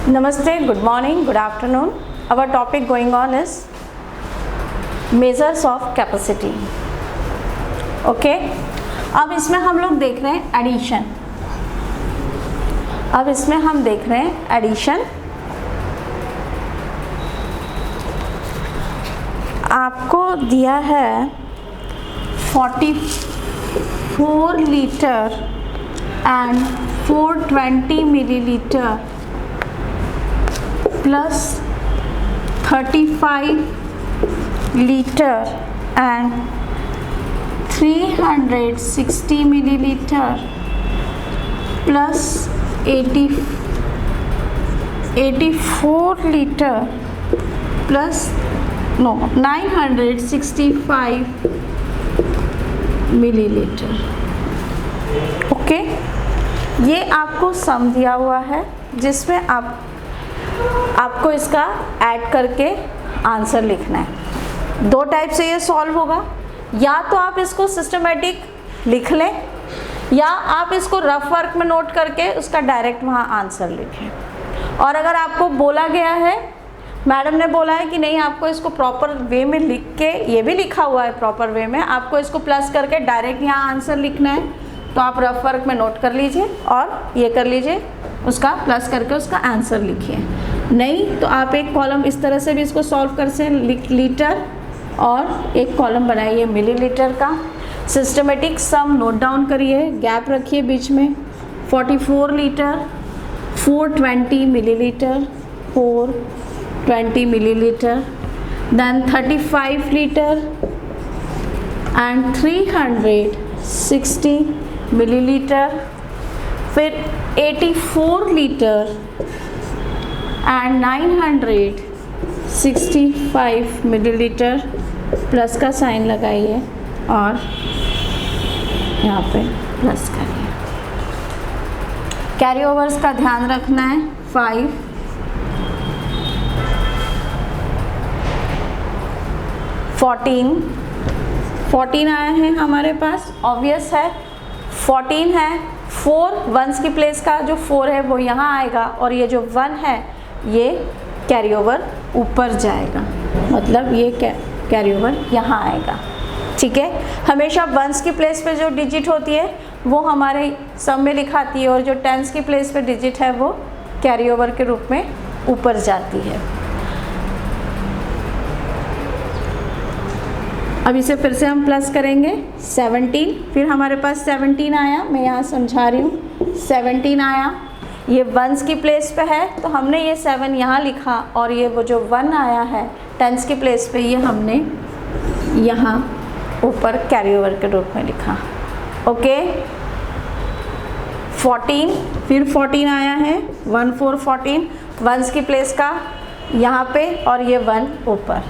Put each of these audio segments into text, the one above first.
Namaste, good morning, good afternoon. Our topic going on is measures of capacity. Okay, अब इसमें हम लोग देख रहे हैं एडिशन. अब इसमें हम देख रहे हैं एडिशन. आपको दिया है 44 litre and 420 millilitre plus 35 liter and 360 milliliter plus 84 liter plus 965 milliliter. Okay, ये आपको सम दिया हुआ है जिसमें आपको इसका ऐड करके आंसर लिखना है. दो टाइप से ये सॉल्व होगा. या तो आप इसको सिस्टमेटिक लिख लें या आप इसको रफ वर्क में नोट करके उसका डायरेक्ट वहाँ आंसर लिखें. और अगर आपको बोला गया है, मैडम ने बोला है कि नहीं आपको इसको प्रॉपर वे में लिख के, ये भी लिखा हुआ है प्रॉपर वे में, आपको इसको प्लस करके डायरेक्ट यहाँ आंसर लिखना है, तो आप रफ वर्क में नोट कर लीजिए और ये कर लीजिए, उसका प्लस करके उसका आंसर लिखिए. नहीं तो आप एक कॉलम इस तरह से भी इसको सॉल्व कर से लीटर और एक कॉलम बनाइए मिलीलीटर का. सिस्टमेटिक सम नोट डाउन करिए, गैप रखिए बीच में. 44 litre, 420 millilitre, 420 millilitre, then 35 litre and 360 millilitre, फिर 84 लीटर एंड 965 मिलीलीटर. प्लस का साइन लगाइए और यहाँ पे प्लस करिए. कैरी ओवर्स का ध्यान रखना है. 5 14 आया है हमारे पास, ऑब्वियस है 14 है. 4 वंस की प्लेस का जो 4 है वो यहाँ आएगा और ये जो 1 है ये कैरी ओवर ऊपर जाएगा, मतलब ये कैरी ओवर यहाँ आएगा. ठीक है, हमेशा वंस की प्लेस पे जो डिजिट होती है वो हमारे सम में लिखाती है और जो टेंस की प्लेस पे डिजिट है वो कैरी ओवर के रूप में ऊपर जाती है. अब इसे फिर से हम प्लस करेंगे. 17, फिर हमारे पास 17 आया, मैं यहाँ समझा रही हूँ. 17 आया, ये वंस की प्लेस पे है तो हमने ये 7 यहाँ लिखा और ये वो जो 1 आया है टेंस की प्लेस पे, ये हमने यहाँ ऊपर कैरी ओवर के रूप में लिखा. ओके, 14, फिर 14 आया है. 1 4 14 वंस की प्लेस का यहाँ पे और ये 1 ऊपर.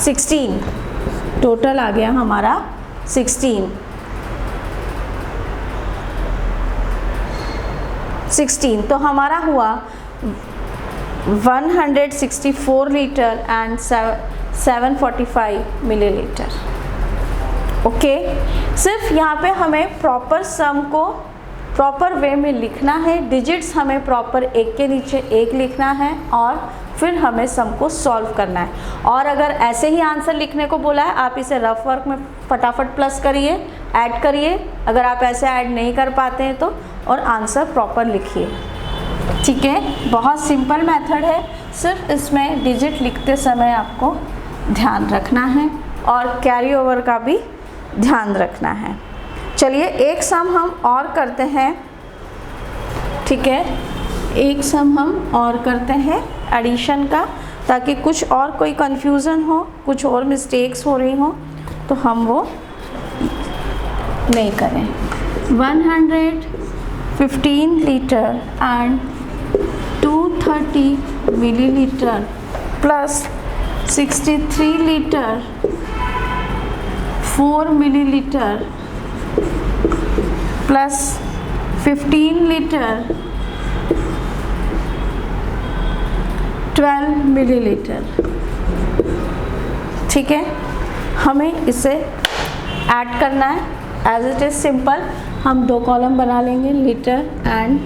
16 टोटल आ गया हमारा 16. 16 तो हमारा हुआ 164 लीटर एंड 745 मिलीलीटर. ओके, सिर्फ यहाँ पे हमें प्रॉपर सम को प्रॉपर वे में लिखना है. डिजिट्स हमें प्रॉपर एक के नीचे एक लिखना है और फिर हमें सम को सॉल्व करना है. और अगर ऐसे ही आंसर लिखने को बोला है, आप इसे रफ वर्क में फटाफट प्लस करिए, ऐड करिए. अगर आप ऐसे ऐड नहीं कर पाते हैं तो, और आंसर प्रॉपर लिखिए. ठीक है, बहुत सिंपल मेथड है. सिर्फ इसमें डिजिट लिखते समय आपको ध्यान रखना है और कैरी ओवर का भी ध्यान रखना है. चलिए एक सम हम और करते हैं. ठीक है, एक सम हम और करते हैं एडिशन का, ताकि कुछ और कोई कंफ्यूजन हो, कुछ और मिस्टेक्स हो रही हो तो हम वो नहीं करें. 115 litre and 230 millilitre plus 63 litre 4 millilitre plus 15 litre 12 millilitre. ठीक है, हमें इसे ऐड करना है एज इट इज़ सिंपल। हम 2 कॉलम बना लेंगे, लीटर एंड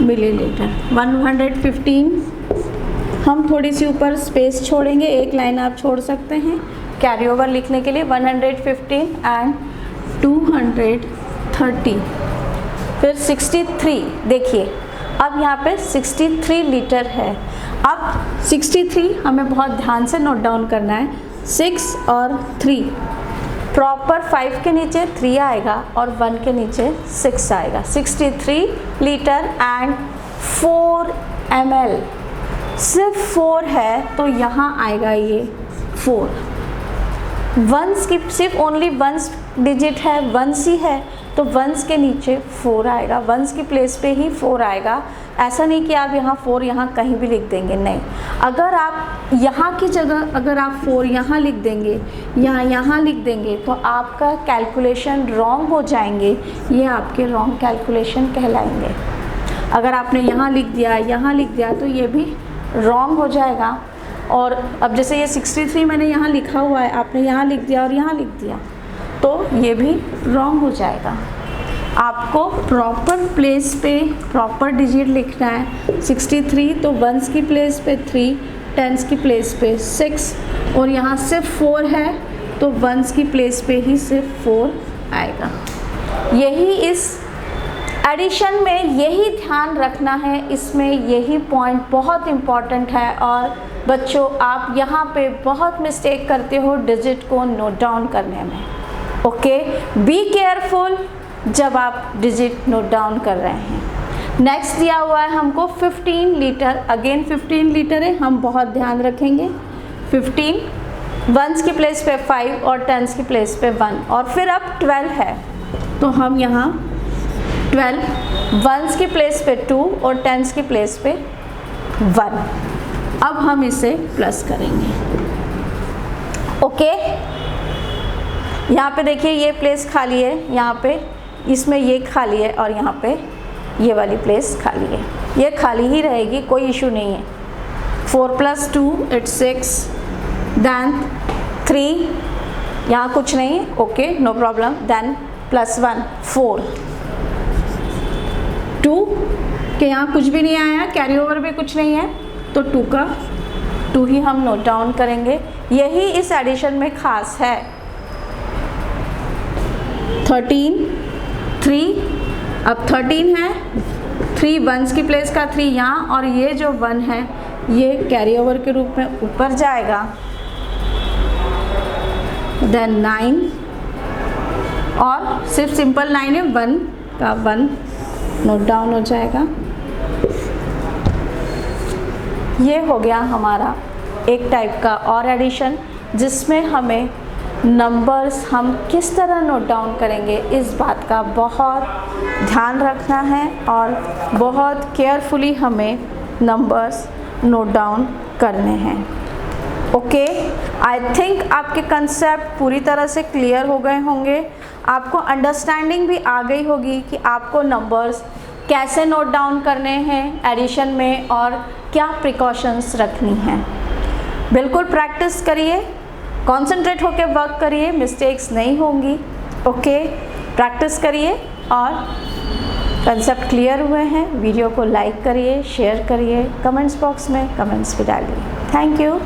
मिलीलीटर। 115 हम थोड़ी सी ऊपर स्पेस छोड़ेंगे, एक लाइन आप छोड़ सकते हैं कैरी ओवर लिखने के लिए। 115 एंड 230, फिर 63। देखिए अब यहाँ पे 63 लीटर है। अब 63 हमें बहुत ध्यान से नोट डाउन करना है। 6 और 3, प्रॉपर 5 के नीचे 3 आएगा और 1 के नीचे 6 आएगा। 63 लीटर एंड 4 ml। सिर्फ 4 है तो यहाँ आएगा ये 4। वंस की सिर्फ ओनली वंस डिजिट है, वंस ही है, तो वंस के नीचे 4 आएगा, वंस की प्लेस पे ही 4 आएगा। ऐसा नहीं कि आप यहाँ 4 यहाँ कहीं भी लिख देंगे, नहीं। अगर आप यहाँ की जगह अगर आप 4 यहाँ लिख देंगे या यहाँ लिख देंगे तो आपका कैलकुलेशन रॉन्ग हो जाएंगे, ये आपके रॉन्ग कैलकुलेशन कहलाएंगे। अगर आपने यहाँ लिख दिया तो ये भी रॉन्ग हो जाएगा। और अब जैसे ये 63 मैंने यहाँ लिखा हुआ है, आपने यहाँ लिख दिया और यहाँ लिख दिया तो ये भी रॉन्ग हो जाएगा। आपको प्रॉपर प्लेस पे प्रॉपर डिजिट लिखना है। 63 तो वंस की प्लेस पे 3, टेंस की प्लेस पे 6 और यहाँ सिर्फ 4 है तो वंस की प्लेस पे ही सिर्फ 4 आएगा। यही इस एडिशन में यही ध्यान रखना है, इसमें यही पॉइंट बहुत इम्पॉर्टेंट है। और बच्चों आप यहाँ पे बहुत मिस्टेक करते हो डिजिट को नोट डाउन करने में। ओके, बी केयरफुल जब आप डिजिट नोट डाउन कर रहे हैं। नेक्स्ट दिया हुआ है हमको 15 लीटर। अगेन 15 लीटर है, हम बहुत ध्यान रखेंगे। 15 वंस की प्लेस पे 5 और टेंस की प्लेस पे 1 और फिर अब 12 है तो हम यहाँ 12 वंस की प्लेस पे 2 और टेंस की प्लेस पे 1। अब हम इसे प्लस करेंगे। ओके, यहाँ पे देखिए ये प्लेस खाली है, यहाँ पे इसमें ये खाली है और यहाँ पे ये वाली प्लेस खाली है। ये खाली ही रहेगी, कोई इशू नहीं है। 4 + 2 it's 6, देन 3 यहाँ कुछ नहीं है, ओके नो प्रॉब्लम। देन +1 4, 2 के यहाँ कुछ भी नहीं आया, कैरी ओवर भी कुछ नहीं है तो 2 का 2 ही हम नोट डाउन करेंगे। यही इस एडिशन में खास है। 13 3, अब 13 है, 3 वंस की प्लेस का 3 यहाँ और ये जो 1 है ये कैरी ओवर के रूप में ऊपर जाएगा। देन 9 और सिर्फ सिंपल 9 है, 1 का 1 नोट डाउन हो जाएगा। ये हो गया हमारा एक टाइप का और एडिशन जिसमें हमें नंबर्स हम किस तरह नोट डाउन करेंगे इस बात का बहुत ध्यान रखना है और बहुत केयरफुली हमें नंबर्स नोट डाउन करने हैं। ओके, आई थिंक आपके कंसेप्ट पूरी तरह से क्लियर हो गए होंगे। आपको अंडरस्टैंडिंग भी आ गई होगी कि आपको नंबर्स कैसे नोट डाउन करने हैं एडिशन में और क्या प्रिकॉशंस रखनी हैं। बिल्कुल प्रैक्टिस करिए, कंसंट्रेट होकर वर्क करिए, मिस्टेक्स नहीं होंगी। ओके, प्रैक्टिस करिए और कंसेप्ट क्लियर हुए हैं। वीडियो को लाइक करिए, शेयर करिए, कमेंट्स बॉक्स में कमेंट्स भी डालिए। Thank you.